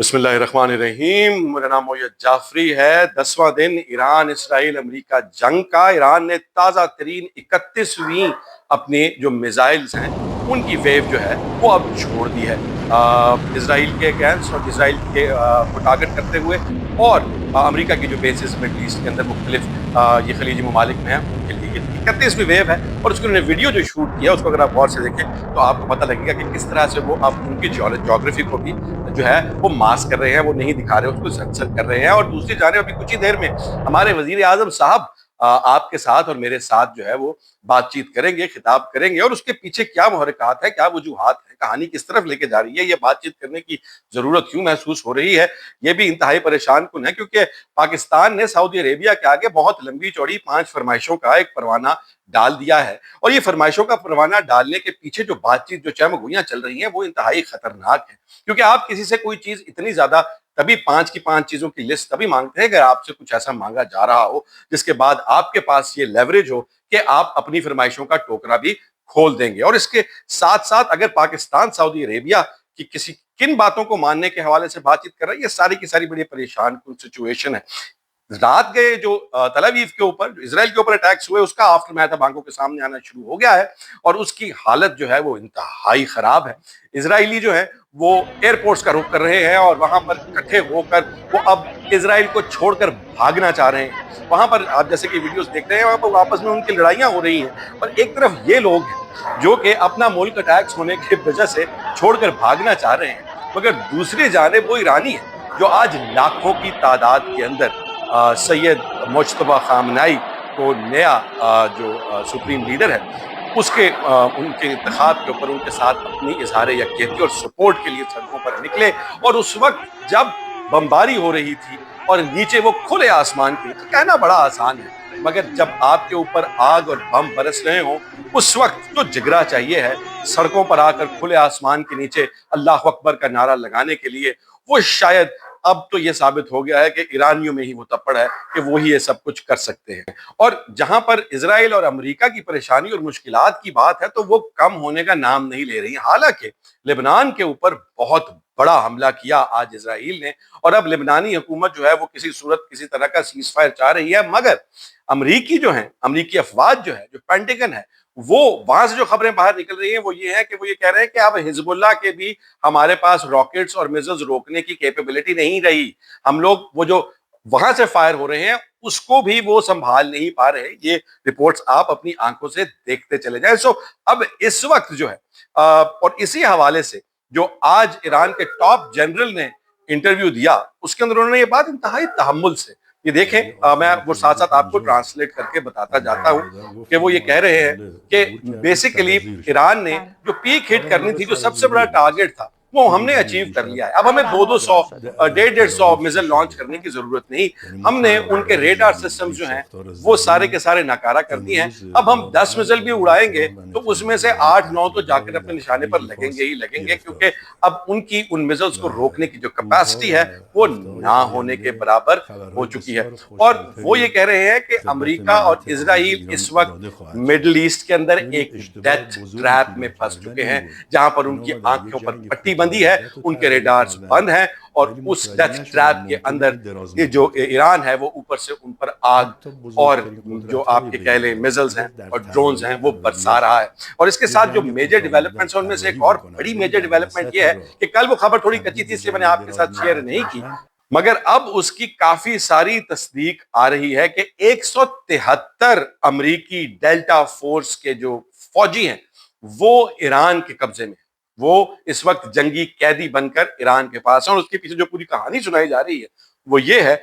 बिस्मिल्लाहिर्रहमानिर्रहीम। मेरा नाम मोयद जाफरी है। 10वां दिन ईरान इसराइल अमेरिका जंग का। ईरान ने ताज़ा तरीन 31वीं अपने जो मिसाइल्स हैं उनकी वेव जो है वो अब छोड़ दी है इसराइल के अगेंस्ट और इसराइल के को टारगेट करते हुए, और अमेरिका की जो बेसिस मिडल ईस्ट के अंदर मुख्तलिफ ये खलीजी ममालिक में है उनके लिए ये 31वीं वेव है। और उसको उन्होंने वीडियो जो शूट किया उसको अगर आप गौर से देखें तो आपको पता लगेगा कि किस तरह से वो अब उनकी जोग्राफी को भी जो है वो मास्क कर रहे हैं, वो नहीं दिखा रहे, उसको सेंसर कर रहे हैं। और दूसरी जानिब अभी कुछ ही देर में हमारे वजीर आजम साहब आपके साथ और मेरे साथ जो है वो बातचीत करेंगे, खिताब करेंगे, और उसके पीछे क्या मुहरकात है, क्या वजूहात है, कहानी किस तरफ लेके जा रही है, ये बातचीत करने की जरूरत क्यों महसूस हो रही है, ये भी इंतहाई परेशान कुन है। क्योंकि पाकिस्तान ने सऊदी अरेबिया के आगे बहुत लंबी चौड़ी 5 फरमाइशों का एक परवाना डाल दिया है, और ये फरमाइशों का परवाना डालने के पीछे जो बातचीत, जो चहमगोइयां चल रही हैं, वो इंतहाई खतरनाक है। क्योंकि आप किसी से कोई चीज इतनी ज्यादा तभी 5 की 5 चीजों की लिस्ट तभी मांगते हैं अगर आपसे कुछ ऐसा मांगा जा रहा हो जिसके बाद आपके पास ये लेवरेज हो कि आप अपनी फरमाइशों का टोकरा भी खोल देंगे। और इसके साथ साथ अगर पाकिस्तान सऊदी अरेबिया की किसी किन बातों को मानने के हवाले से बातचीत कर रहा है, ये सारी की सारी बड़ी परेशान कुन सिचुएशन है। रात गए जो तल अवीव के ऊपर, इसराइल के ऊपर अटैक्स हुए, उसका आफ्टर मैथ अब आंखों के सामने आना शुरू हो गया है, और उसकी हालत जो है वो इंतहाई खराब है। इसराइली जो है वो एयरपोर्ट्स का रुख कर रहे हैं और वहां पर इकट्ठे होकर वो अब इसराइल को छोड़कर भागना चाह रहे हैं। वहां पर आप जैसे कि वीडियोस देख रहे हैं, वहां पर आपस में उनकी लड़ाइयां हो रही हैं, और एक तरफ ये लोग हैं जो कि अपना मुल्क अटैक्स होने की वजह से छोड़कर भागना चाह रहे हैं, मगर दूसरी जानिब वो ईरानी है जो आज लाखों की तादाद के अंदर सैयद मुज्तबा खामनाई को नया जो सुप्रीम लीडर है उसके उनके इंतखाब के ऊपर उनके साथ अपनी इजहार यकजहती और सपोर्ट के लिए सड़कों पर निकले। और उस वक्त जब बमबारी हो रही थी और नीचे वो खुले आसमान पे, तो कहना बड़ा आसान है, मगर जब आपके ऊपर आग और बम बरस रहे हो उस वक्त जो जिगरा चाहिए है सड़कों पर आकर खुले आसमान के नीचे अल्लाह अकबर का नारा लगाने के लिए, वो शायद अब तो ये साबित हो गया है कि ईरानियों में ही वो तपड़ है कि वो ही ये सब कुछ कर सकते हैं। और जहां पर इजराइल और अमेरिका की परेशानी और मुश्किलात की बात है तो वो कम होने का नाम नहीं ले रही। हालांकि लेबनान के ऊपर बहुत बड़ा हमला किया आज इजराइल ने, और अब लेबनानी हुकूमत जो है वो किसी सूरत किसी तरह का सीज फायर चाह रही है, मगर अमरीकी जो है, अमरीकी अफवाज जो है, जो पेंटागन है, वो वहां से जो खबरें बाहर निकल रही हैं वो ये है कि वो ये कह रहे हैं कि अब हिजबुल्लाह के भी हमारे पास रॉकेट्स और मिसाइल्स रोकने की कैपेबिलिटी नहीं रही। हम लोग वो जो वहां से फायर हो रहे हैं उसको भी वो संभाल नहीं पा रहे। ये रिपोर्ट्स आप अपनी आंखों से देखते चले जाएं। सो अब इस वक्त जो है और इसी हवाले से जो आज ईरान के टॉप जनरल ने इंटरव्यू दिया उसके अंदर उन्होंने ये बात इंतहाई तहम्मुल से, ये देखें, मैं वो साथ साथ आपको ट्रांसलेट करके बताता जाता हूं कि वो ये कह रहे हैं कि बेसिकली ईरान ने जो पीक हिट करनी थी, जो सबसे बड़ा टारगेट था, वो हमने अचीव कर लिया है। अब हमें 200-200 150-150 मिसाइल लॉन्च करने की जरूरत नहीं। हमने उनके रेडार सिस्टम जो हैं वो सारे के सारे नाकारा कर दिए हैं। अब हम 10 मिसाइल भी उड़ाएंगे तो उसमें से 8-9 तो जाकर अपने निशाने पर लगेंगे ही लगेंगे, क्योंकि अब उनकी उन मिसाइल्स को रोकने की जो कैपेसिटी है वो ना होने के बराबर हो चुकी है। और वो ये कह रहे हैं कि अमेरिका और इजराइल इस वक्त मिडल ईस्ट के अंदर एक डेथ ट्रैप में फंस चुके हैं, जहां पर उनकी आंखों पर पट्टी बंदी है, उनके रेडार्स बंद हैं, और उस डेथ ट्रैप के अंदर ये जो ईरान है वो ऊपर से उन पर आग और जो आपके कह लें मिसाइल्स हैं और ड्रोन्स हैं वो बरसा रहा है। और इसके साथ जो मेजर डेवलपमेंट्स हैं उनमें से एक और बड़ी मेजर डेवलपमेंट ये है कि कल वो खबर थोड़ी कच्ची थी इसलिए मैंने आपके साथ शेयर नहीं की, मगर अब उसकी काफी सारी तस्दीक आ रही है कि 173 अमरीकी डेल्टा फोर्स के जो फौजी हैं वो ईरान के कब्जे में, वो इस वक्त जंगी कैदी बनकर ईरान के पास है। और उसके पीछे जो पूरी कहानी सुनाई जा रही है वो ये है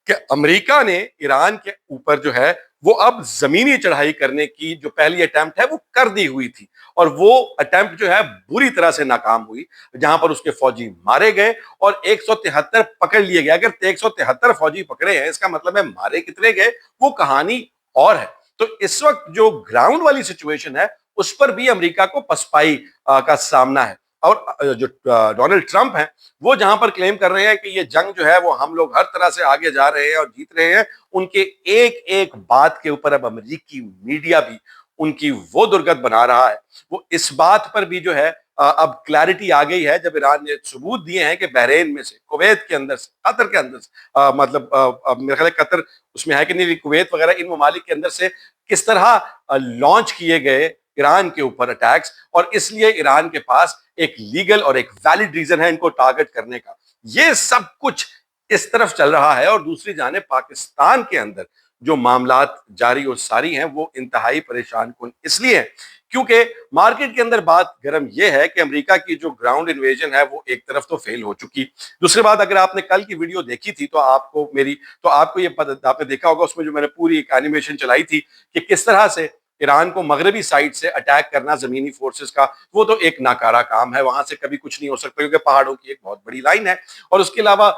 कि अमेरिका ने ईरान के ऊपर जो है वो अब जमीनी चढ़ाई करने की जो पहली अटेम्प्ट है वो कर दी हुई थी, और वो अटेम्प्ट जो है बुरी तरह से नाकाम हुई, जहां पर उसके फौजी मारे गए और 173 पकड़ लिए गए। अगर 173 फौजी पकड़े हैं इसका मतलब है मारे कितने गए वो कहानी और है। तो इस वक्त जो ग्राउंड वाली सिचुएशन है उस पर भी अमेरिका को पसपाई का सामना है। और जो डोनाल्ड ट्रंप हैं वो जहां पर क्लेम कर रहे हैं कि ये जंग जो है वो हम लोग हर तरह से आगे जा रहे हैं और जीत रहे हैं, उनके एक एक बात के ऊपर अब अमेरिकी मीडिया भी उनकी वो दुर्गत बना रहा है। वो इस बात पर भी जो है अब क्लैरिटी आ गई है जब ईरान ने सबूत दिए हैं कि बहरीन में से, कुवैत के अंदर से, कतर के अंदर से, मतलब मेरा ख्याल है कतर उसमें है कि नहीं, कुवैत वगैरह इन ममालिक के अंदर से किस तरह लॉन्च किए गए ईरान के ऊपर अटैक्स, और इसलिए ईरान के पास एक लीगल और एक वैलिड रीजन है इनको टारगेट करने का। ये सब कुछ इस तरफ चल रहा है, और दूसरी जाने पाकिस्तान के अंदर जो मामलात जारी और सारी हैं वो इंतहाई परेशान कुन इसलिए है क्योंकि मार्केट के अंदर बात गर्म यह है कि अमेरिका की जो ग्राउंड इन्वेजन है वो एक तरफ तो फेल हो चुकी। दूसरी बात, अगर आपने कल की वीडियो देखी थी तो आपको ये पता, आपने देखा होगा उसमें जो मैंने पूरी एक एनिमेशन चलाई थी कि किस तरह से ईरान को मगरबी साइड से अटैक करना जमीनी फोर्सेस का, वो तो एक नाकारा काम है, वहां से कभी कुछ नहीं हो सकता क्योंकि पहाड़ों की एक बहुत बड़ी लाइन है, और उसके अलावा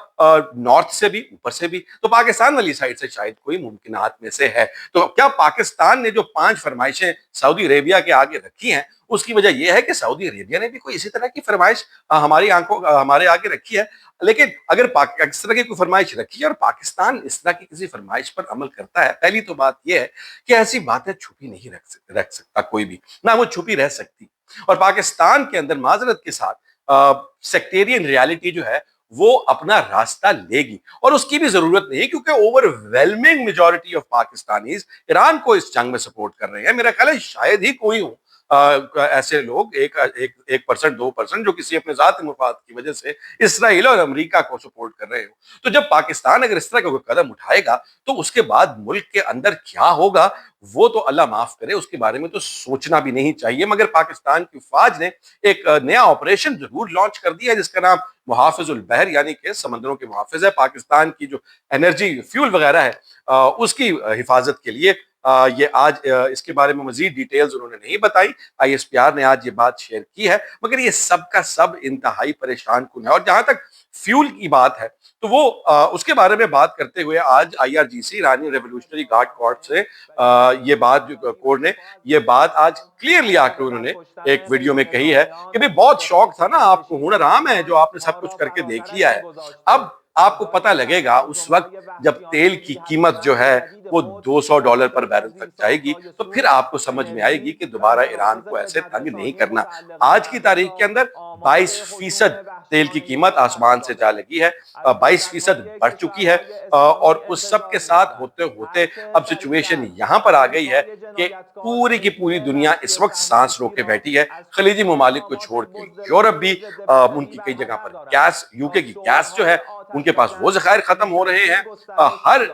नॉर्थ से भी, ऊपर से भी, तो पाकिस्तान वाली साइड से शायद कोई मुमकिनात में से है। तो क्या पाकिस्तान ने जो 5 फरमाइशें सऊदी अरेबिया के आगे रखी हैं, उसकी वजह यह है कि सऊदी अरेबिया ने भी कोई इसी तरह की फरमाइश हमारे आगे रखी है। लेकिन अगर इस तरह की कोई फरमाइश रखी है और पाकिस्तान इस तरह की किसी फरमाइश पर अमल करता है, पहली तो बात यह है कि ऐसी बातें छुपी नहीं रख सकता कोई भी, ना वो छुपी रह सकती। और पाकिस्तान के अंदर माजरत के साथ सेक्टेरियन रियलिटी जो है वो अपना रास्ता लेगी, और उसकी भी जरूरत नहीं, क्योंकि overwhelming majority of Pakistanis Iran को इस जंग में सपोर्ट कर रहे हैं। मेरा ख्याल है शायद ही कोई हो ऐसे लोग, 1% 2% जो किसी अपने जाती मुफाद की वजह से इसराइल और अमेरिका को सपोर्ट कर रहे हो। तो जब पाकिस्तान अगर इस तरह का कोई कदम उठाएगा तो उसके बाद मुल्क के अंदर क्या होगा वो तो अल्लाह माफ करे, उसके बारे में तो सोचना भी नहीं चाहिए। मगर पाकिस्तान की फौज ने एक नया ऑपरेशन जरूर लॉन्च कर दिया है जिसका नाम मुहाफिजुल बहर, यानी कि समंदरों के मुहाफिज है। पाकिस्तान की जो एनर्जी फ्यूल वगैरह है उसकी हिफाजत के लिए ये आज इसके बारे में मजीद डिटेल्स उन्होंने नहीं बताई। ISPR ने आज ये बात शेयर की है, मगर ये सब का सब इंतहाई परेशान कुन है। और जहां तक फ्यूल की बात है तो वो उसके बारे में बात करते हुए आज IRGC ईरानी रेवोल्यूशनरी गार्ड कोर्ट से ये बात, जो कोर्ट ने ये बात आज क्लियरली आकर उन्होंने एक वीडियो में कही है कि भाई बहुत शौक था ना आपको, हुनर आम है जो आपने सब कुछ करके देख लिया है, अब आपको पता लगेगा उस वक्त जब तेल की कीमत जो है वो $200 पर बैरल तक जाएगी, तो फिर आपको समझ में आएगी कि दोबारा ईरान को ऐसे तंग नहीं करना। आज की तारीख के अंदर 22% तेल की कीमत आसमान से जा लगी है, 22% बढ़ चुकी है, और उस सब के साथ होते होते अब सिचुएशन यहां पर आ गई है कि पूरी की पूरी दुनिया इस वक्त सांस रोके बैठी है। खलीजी ममालिक को छोड़ के यूरोप भी उनकी कई जगह पर गैस, यूके की गैस जो है उनके पास वो जखायर खत्म हो रहे हैं। हर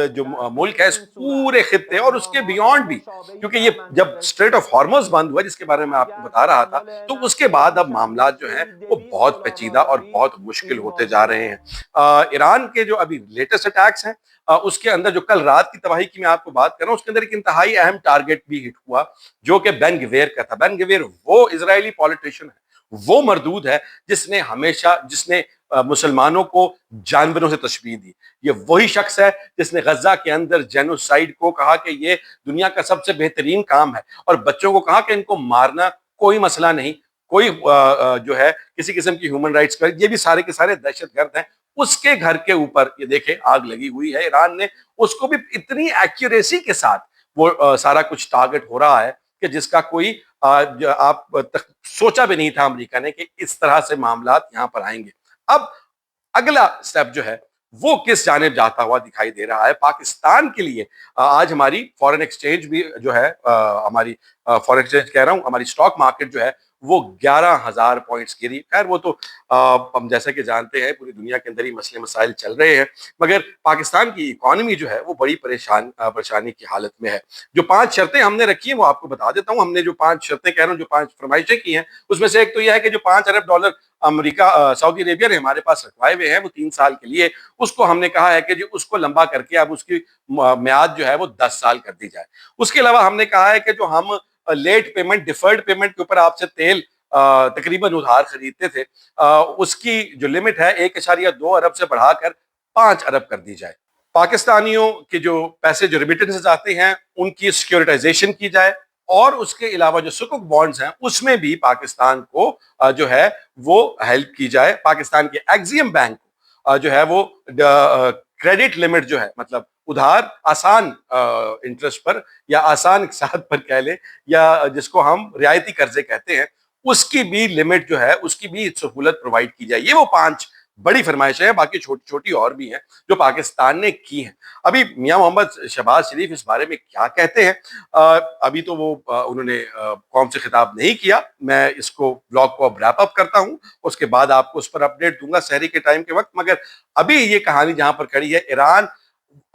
जो मुल्क है इस पूरे खित्ते और उसके बियॉन्ड भी, क्योंकि ये जब स्ट्रेट ऑफ हॉर्मुज़ बंद हुआ जिसके बारे में आपको बता रहा था, तो उसके बाद अब मामला जो है वो बहुत पेचीदा और बहुत मुश्किल होते जा रहे हैं। ईरान के जो अभी लेटेस्ट अटैक्स हैं उसके अंदर जो कल रात की तबाही की मैं आपको बात कर रहा हूं, उसके अंदर एक इंतहाई अहम टारगेट भी हिट हुआ जो कि बेन गवीर का था। बेन गवीर वो इजरायली पॉलिटिशियन है, वो मरदूद है जिसने मुसलमानों को जानवरों से तशबीह दी। ये वही शख्स है जिसने गजा के अंदर जेनोसाइड को कहा कि ये दुनिया का सबसे बेहतरीन काम है, और बच्चों को कहा कि इनको मारना कोई मसला नहीं, कोई जो है किसी किस्म की ह्यूमन राइट्स पर, ये भी सारे के सारे दहशतगर्द हैं। उसके घर के ऊपर ये देखे आग लगी हुई है, ईरान ने उसको भी इतनी एक्यूरेसी के साथ वो सारा कुछ टारगेट हो रहा है कि जिसका कोई आप तक सोचा भी नहीं था अमेरिका ने कि इस तरह से मामला यहाँ पर आएंगे। अब अगला स्टेप जो है वो किस जानिब जाता हुआ दिखाई दे रहा है पाकिस्तान के लिए। आज हमारी फॉरेन एक्सचेंज भी जो है हमारी फॉरेन एक्सचेंज कह रहा हूं, हमारी स्टॉक मार्केट जो है वो 11,000 पॉइंट्स गिरी। खैर वो तो हम जैसा कि जानते हैं पूरी दुनिया के अंदर ही मसले मसाइल चल रहे हैं, मगर पाकिस्तान की इकॉनमी जो है वो बड़ी परेशानी की हालत में है। जो 5 शर्तें हमने रखी हैं वो आपको बता देता हूं। हमने जो 5 शर्तें कह रहा हूं, जो 5 फरमाइशें की हैं, उसमें से एक तो यह है कि जो $5 अरब अमेरिका सऊदी अरेबिया ने हमारे पास रखवाए हुए हैं वो 3 साल के लिए, उसको हमने कहा है कि जो उसको लंबा करके अब उसकी म्याद जो है वो 10 साल कर दी जाए। उसके अलावा हमने कहा है कि जो हम लेट पेमेंट, डिफर्ड पेमेंट के ऊपर आपसे तेल तकरीबन उधार खरीदते थे, उसकी जो लिमिट है 1.2 अरब से बढ़ाकर 5 अरब कर दी जाए। पाकिस्तानियों के जो पैसे जो रिमिटेंसेस आते हैं उनकी सिक्योरिटाइजेशन की जाए, और उसके अलावा जो सुकुक बॉन्ड्स हैं उसमें भी पाकिस्तान को जो है वो हेल्प की जाए। पाकिस्तान के एक्सियम बैंक को जो है वो क्रेडिट लिमिट जो है, मतलब उधार आसान इंटरेस्ट पर या आसान साथ पर कह ले, या जिसको हम रियायती कर्जे कहते हैं, उसकी भी लिमिट जो है, उसकी भी सहूलत प्रोवाइड की जाए। ये वो 5 बड़ी फरमाइशें हैं, बाकी छोटी-छोटी और भी हैं जो पाकिस्तान ने की हैं। अभी मियां मोहम्मद शहबाज शरीफ इस बारे में क्या कहते हैं, अभी तो वो उन्होंने कौम से खिताब नहीं किया। मैं इसको ब्लॉग को अब रैप अप करता हूं, उसके बाद आपको उस पर अपडेट दूंगा सहरी के टाइम के वक्त। मगर अभी ये कहानी जहां पर खड़ी है, ईरान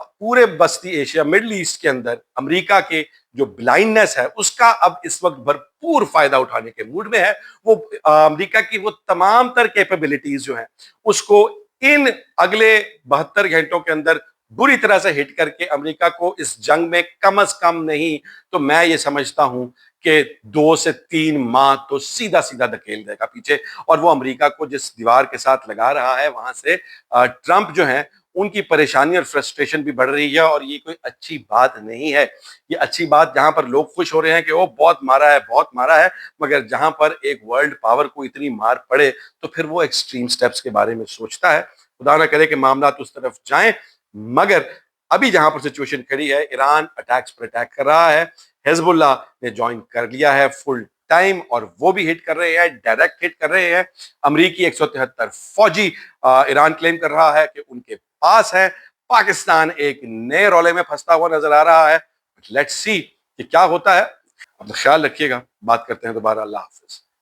पूरे बस्ती एशिया, मिडल ईस्ट के अंदर अमेरिका के जो ब्लाइंडनेस है उसका अब इस वक्त भरपूर फायदा उठाने के मूड में है। वो अमेरिका की वो तमाम तर कैपेबिलिटीज जो है उसको इन अगले 72 घंटों के अंदर बुरी तरह से हिट करके अमेरिका को इस जंग में कम से कम नहीं तो मैं ये समझता हूं कि 2 से 3 माह तो सीधा सीधा धकेल देगा पीछे। और वो अमेरिका को जिस दीवार के साथ लगा रहा है, वहां से ट्रंप जो है उनकी परेशानी और फ्रस्ट्रेशन भी बढ़ रही है। और ये कोई अच्छी बात नहीं है। ये अच्छी बात जहां पर लोग खुश हो रहे हैं कि वो बहुत मारा है, बहुत मारा है, मगर जहां पर एक वर्ल्ड पावर को इतनी मार पड़े तो फिर वो एक्सट्रीम स्टेप्स के बारे में सोचता है। खुदा ना करे कि मामला उस तरफ जाएं। मगर अभी जहां पर सिचुएशन खड़ी है, ईरान अटैक्स पर अटैक कर रहा है, हिजबुल्लाह ने ज्वाइन कर लिया है फुल टाइम, और वो भी हिट कर रहे हैं, डायरेक्ट हिट कर रहे हैं। अमरीकी 173 फौजी ईरान क्लेम कर रहा है कि उनके पास है। पाकिस्तान एक नए रौले में फंसता हुआ नजर आ रहा है। लेट्स सी कि क्या होता है। अपना ख्याल रखिएगा, बात करते हैं दोबारा। अल्लाह हाफिज।